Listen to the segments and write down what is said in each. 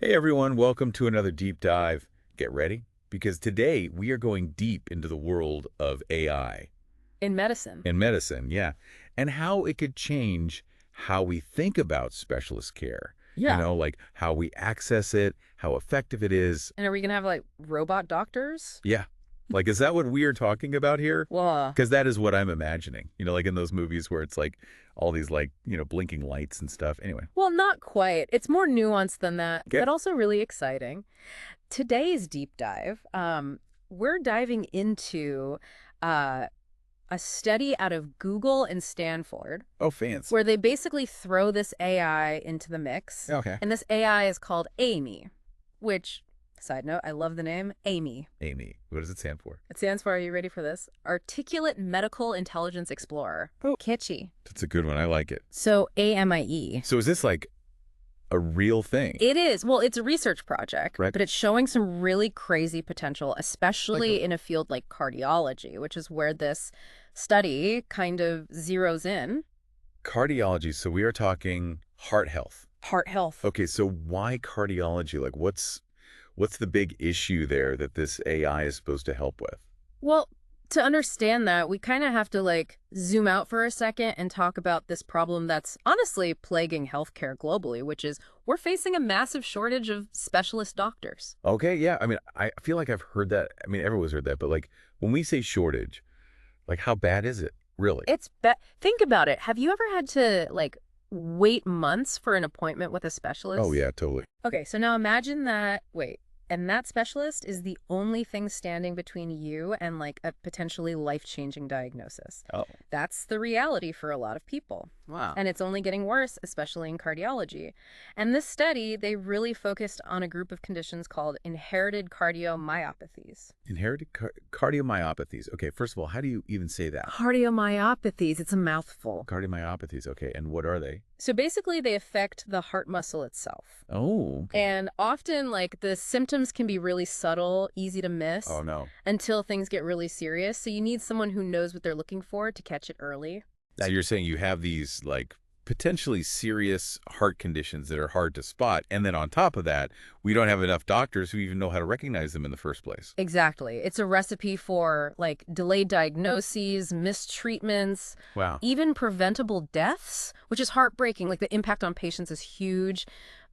Hey everyone, welcome to another deep dive. Get ready, because today we are going deep into the world of AI In medicine. in medicine, yeah, and how it could change how we think about specialist care. Yeah. Like how we access it, how effective it is. And are we going to have like robot doctors? Yeah. Like, is that what we are talking about here? Well, Because that is what I'm imagining. Like in those movies where it's like all these like, blinking lights and stuff. Anyway. well, not quite. It's more nuanced than that, Okay. but also really exciting. Today's deep dive, we're diving into uh, a study out of Google and Stanford Oh, fans. where they basically throw this AI into the mix. Okay. And this AI is called AMIE, which, side note, I love the name, AMIE. AMIE. What does it stand for? It stands for, are you ready for this? Articulate Medical Intelligence Explorer. Oh. Catchy. That's a good one. I like it. So AMIE. So is this like a real thing? It is. Well, it's a research project, Right. but it's showing some really crazy potential, especially Like in a field like cardiology, which is where this study kind of zeroes in. Cardiology. So we are talking heart health. Heart health. Okay, so why cardiology? Like what's the big issue there that this AI is supposed to help with? Well, to understand that, we kind of have to like zoom out for a second and talk about this problem that's honestly plaguing healthcare globally, which is we're facing a massive shortage of specialist doctors. Okay, yeah. I mean, I feel like I've heard that. I mean, everyone's heard that, but like when we say shortage, like how bad is it really? Think about it. Have you ever had to like wait months for an appointment with a specialist? Oh yeah, totally. Okay, so now imagine that, and that specialist is the only thing standing between you and like a potentially life-changing diagnosis. Oh. That's the reality for a lot of people. Wow. And it's only getting worse, especially in cardiology. And this study, they really focused on a group of conditions called inherited cardiomyopathies. Inherited cardiomyopathies. Okay, first of all, how do you even say that? Cardiomyopathies, it's a mouthful. Cardiomyopathies. Okay, and what are they? So basically, they affect the heart muscle itself. Oh. Okay. And often, like, the symptoms can be really subtle, easy to miss. Oh no. Until things get really serious. So you need someone who knows what they're looking for to catch it early. Now you're saying you have these like potentially serious heart conditions that are hard to spot, and then on top of that, we don't have enough doctors who even know how to recognize them in the first place. Exactly. It's a recipe for, like, delayed diagnoses, mistreatments, Wow. even preventable deaths, which is heartbreaking. Like, the impact on patients is huge,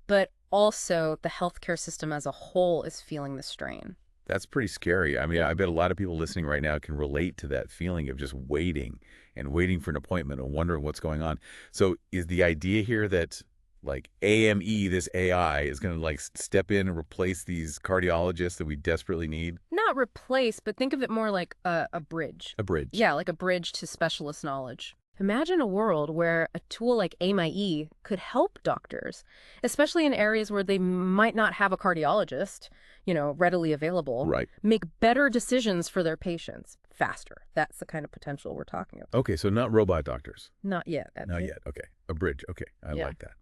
but also the healthcare system as a whole is feeling the strain. That's pretty scary. I mean, I bet a lot of people listening right now can relate to that feeling of just waiting and waiting for an appointment and wondering what's going on. So is the idea here that like AME, this AI, is going to like step in and replace these cardiologists that we desperately need? Not replace, but think of it more like a bridge. A bridge. Yeah, like a bridge to specialist knowledge. Imagine a world where a tool like AMIE could help doctors, especially in areas where they might not have a cardiologist, readily available. Right. Make better decisions for their patients faster. That's the kind of potential we're talking about. Okay, so not robot doctors. Not yet. Not yet. Okay. A bridge. Okay. I Yeah. like that.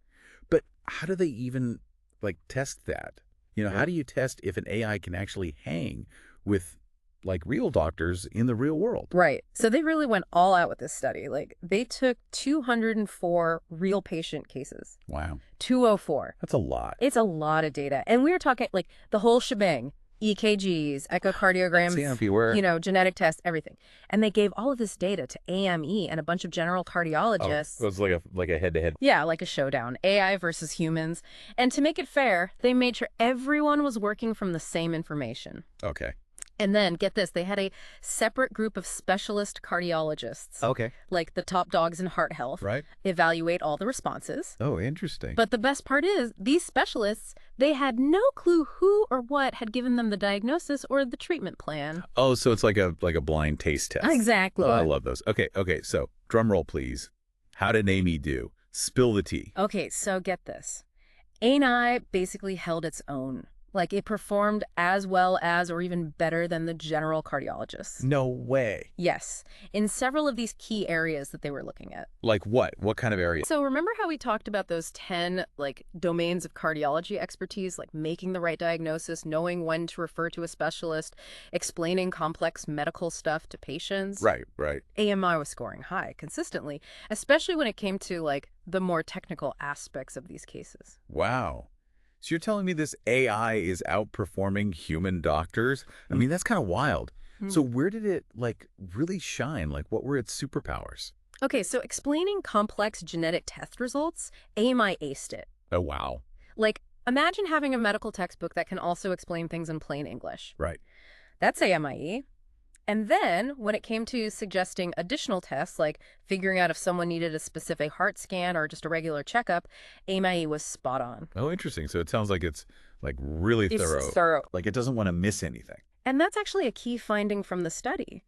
But how do they even like test that? How do you test if an AI can actually hang with like real doctors in the real world? Right. So they really went all out with this study. Like, they took 204 real patient cases. Wow. 204. That's a lot. It's a lot of data. And we were talking like the whole shebang. EKGs, echocardiograms, genetic tests, everything. And they gave all of this data to AME and a bunch of general cardiologists. Oh, it was like a head-to-head. Yeah, like a showdown, AI versus humans. And to make it fair, they made sure everyone was working from the same information. Okay. And then, get this, they had a separate group of specialist cardiologists, Okay. like the top dogs in heart health, Right. evaluate all the responses. Oh, interesting. But the best part is, these specialists, they had no clue who or what had given them the diagnosis or the treatment plan. Oh, so it's like a blind taste test. Exactly. Oh, I love those. Okay. So drum roll, please. How did Amy do? Spill the tea. Okay, so get this. ANI basically held its own. Like, it performed as well as or even better than the general cardiologists. No way. Yes, in several of these key areas that they were looking at. Like what? What kind of area? So remember how we talked about those 10 like domains of cardiology expertise, like making the right diagnosis, knowing when to refer to a specialist, explaining complex medical stuff to patients? Right. AMI was scoring high consistently, especially when it came to like the more technical aspects of these cases. Wow. So you're telling me this AI is outperforming human doctors? I Mm. mean, that's kind of wild. So Hmm. where did it, like, really shine? Like, what were its superpowers? Okay, so explaining complex genetic test results, AMI aced it. Oh, wow. Like, imagine having a medical textbook that can also explain things in plain English. Right. That's AMIE. And then, when it came to suggesting additional tests, like figuring out if someone needed a specific heart scan or just a regular checkup, AMIE was spot on. Oh, interesting. So it sounds like it's, like, really It's thorough. thorough. Like, it doesn't want to miss anything. And that's actually a key finding from the study.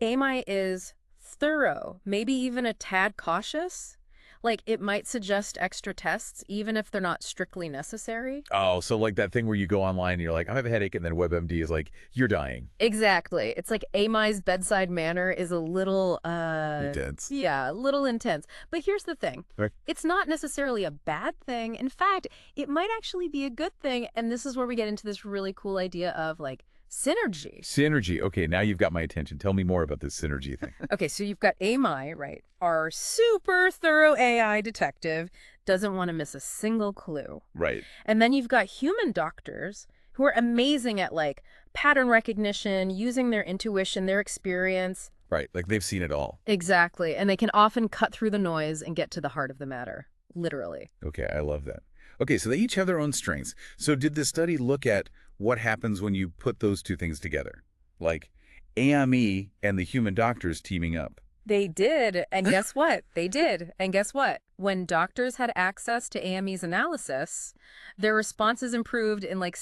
AMI is thorough, maybe even a tad cautious. Like, it might suggest extra tests, even if they're not strictly necessary. Oh, so like that thing where you go online and you're like, I have a headache, and then WebMD is like, you're dying. Exactly. It's like AMI's bedside manner is a little, Intense. yeah, a little intense. But here's the thing. Right. It's not necessarily a bad thing. In fact, it might actually be a good thing. And this is where we get into this really cool idea of like synergy. Synergy. Okay, now you've got my attention. Tell me more about this synergy thing. Okay, so you've got AMI, right? Our super thorough AI detective doesn't want to miss a single clue. Right. And then you've got human doctors who are amazing at like pattern recognition, using their intuition, their experience. Right. Like they've seen it all. Exactly. And they can often cut through the noise and get to the heart of the matter, literally. Okay, I love that. Okay, so they each have their own strengths. So did the study look at what happens when you put those two things together? Like AME and the human doctors teaming up. They did. And guess what? They did. And guess what? When doctors had access to AME's analysis, their responses improved in like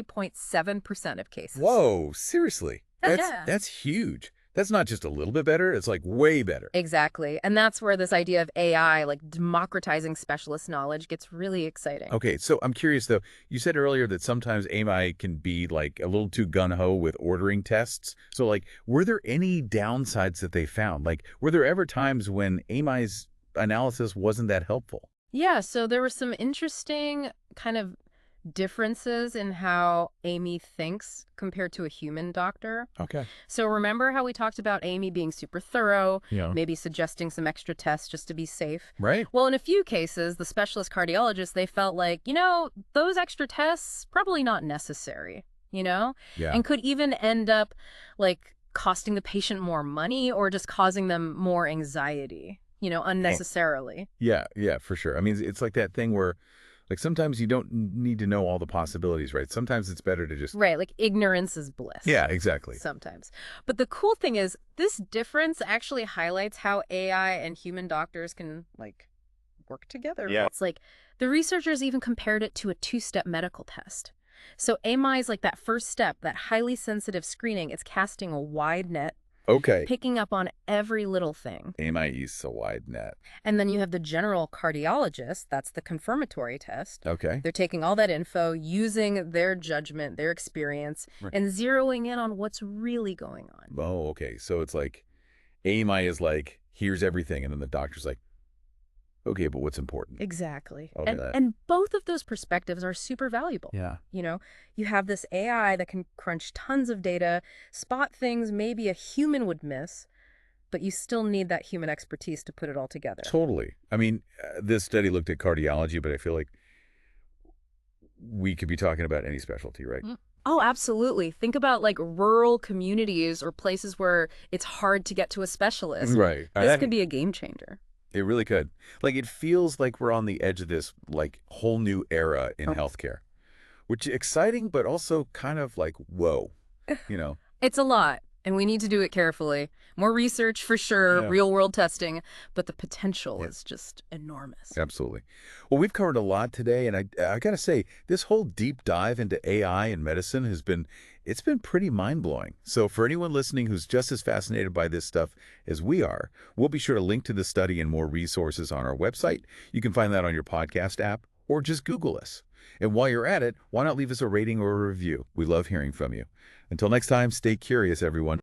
63.7% of cases. Whoa, seriously? That's Yeah. that's huge. That's not just a little bit better, it's like way better. Exactly. And that's where this idea of AI, like democratizing specialist knowledge, gets really exciting. Okay, so I'm curious though. You said earlier that sometimes AMI can be like a little too gung-ho with ordering tests. So like, were there any downsides that they found? Like, were there ever times when AMI's analysis wasn't that helpful? Yeah, so there were some interesting kind of differences in how Amy thinks compared to a human doctor. Okay. So remember how we talked about Amy being super thorough, Yeah. maybe suggesting some extra tests just to be safe? Right? Well, in a few cases, the specialist cardiologists, they felt like, those extra tests probably not necessary, Yeah. and could even end up like costing the patient more money or just causing them more anxiety, unnecessarily. Yeah, for sure. I mean, it's like that thing where like sometimes you don't need to know all the possibilities, right? Sometimes it's better to just Right, like ignorance is bliss. Yeah, exactly. Sometimes. But the cool thing is this difference actually highlights how AI and human doctors can like work together. Yeah. It's like the researchers even compared it to a two-step medical test. So AMI is like that first step, that highly sensitive screening. It's casting a wide net, Okay. picking up on every little thing. AMI is a wide net. And then you have the general cardiologist, that's the confirmatory test. Okay. They're taking all that info, using their judgment, their experience, Right. and zeroing in on what's really going on. Oh, okay. So it's like AMI is like, here's everything, and then the doctor's like, okay, but what's important? Exactly. Okay, And both of those perspectives are super valuable. Yeah. You have this AI that can crunch tons of data, spot things maybe a human would miss, but you still need that human expertise to put it all together. Totally. I mean, this study looked at cardiology, but I feel like we could be talking about any specialty, right? Oh, absolutely. Think about like rural communities or places where it's hard to get to a specialist. Right. This could be a game changer. It really could. Like, it feels like we're on the edge of this, like, whole new era in healthcare, which is exciting, but also kind of like, whoa, It's a lot, and we need to do it carefully. More research for sure, Yeah. real-world testing, but the potential is just enormous. Absolutely. Well, we've covered a lot today, and I got to say, this whole deep dive into AI and medicine it's been pretty mind-blowing. So for anyone listening who's just as fascinated by this stuff as we are, we'll be sure to link to the study and more resources on our website. You can find that on your podcast app, or just Google us. And while you're at it, why not leave us a rating or a review? We love hearing from you. Until next time, stay curious, everyone.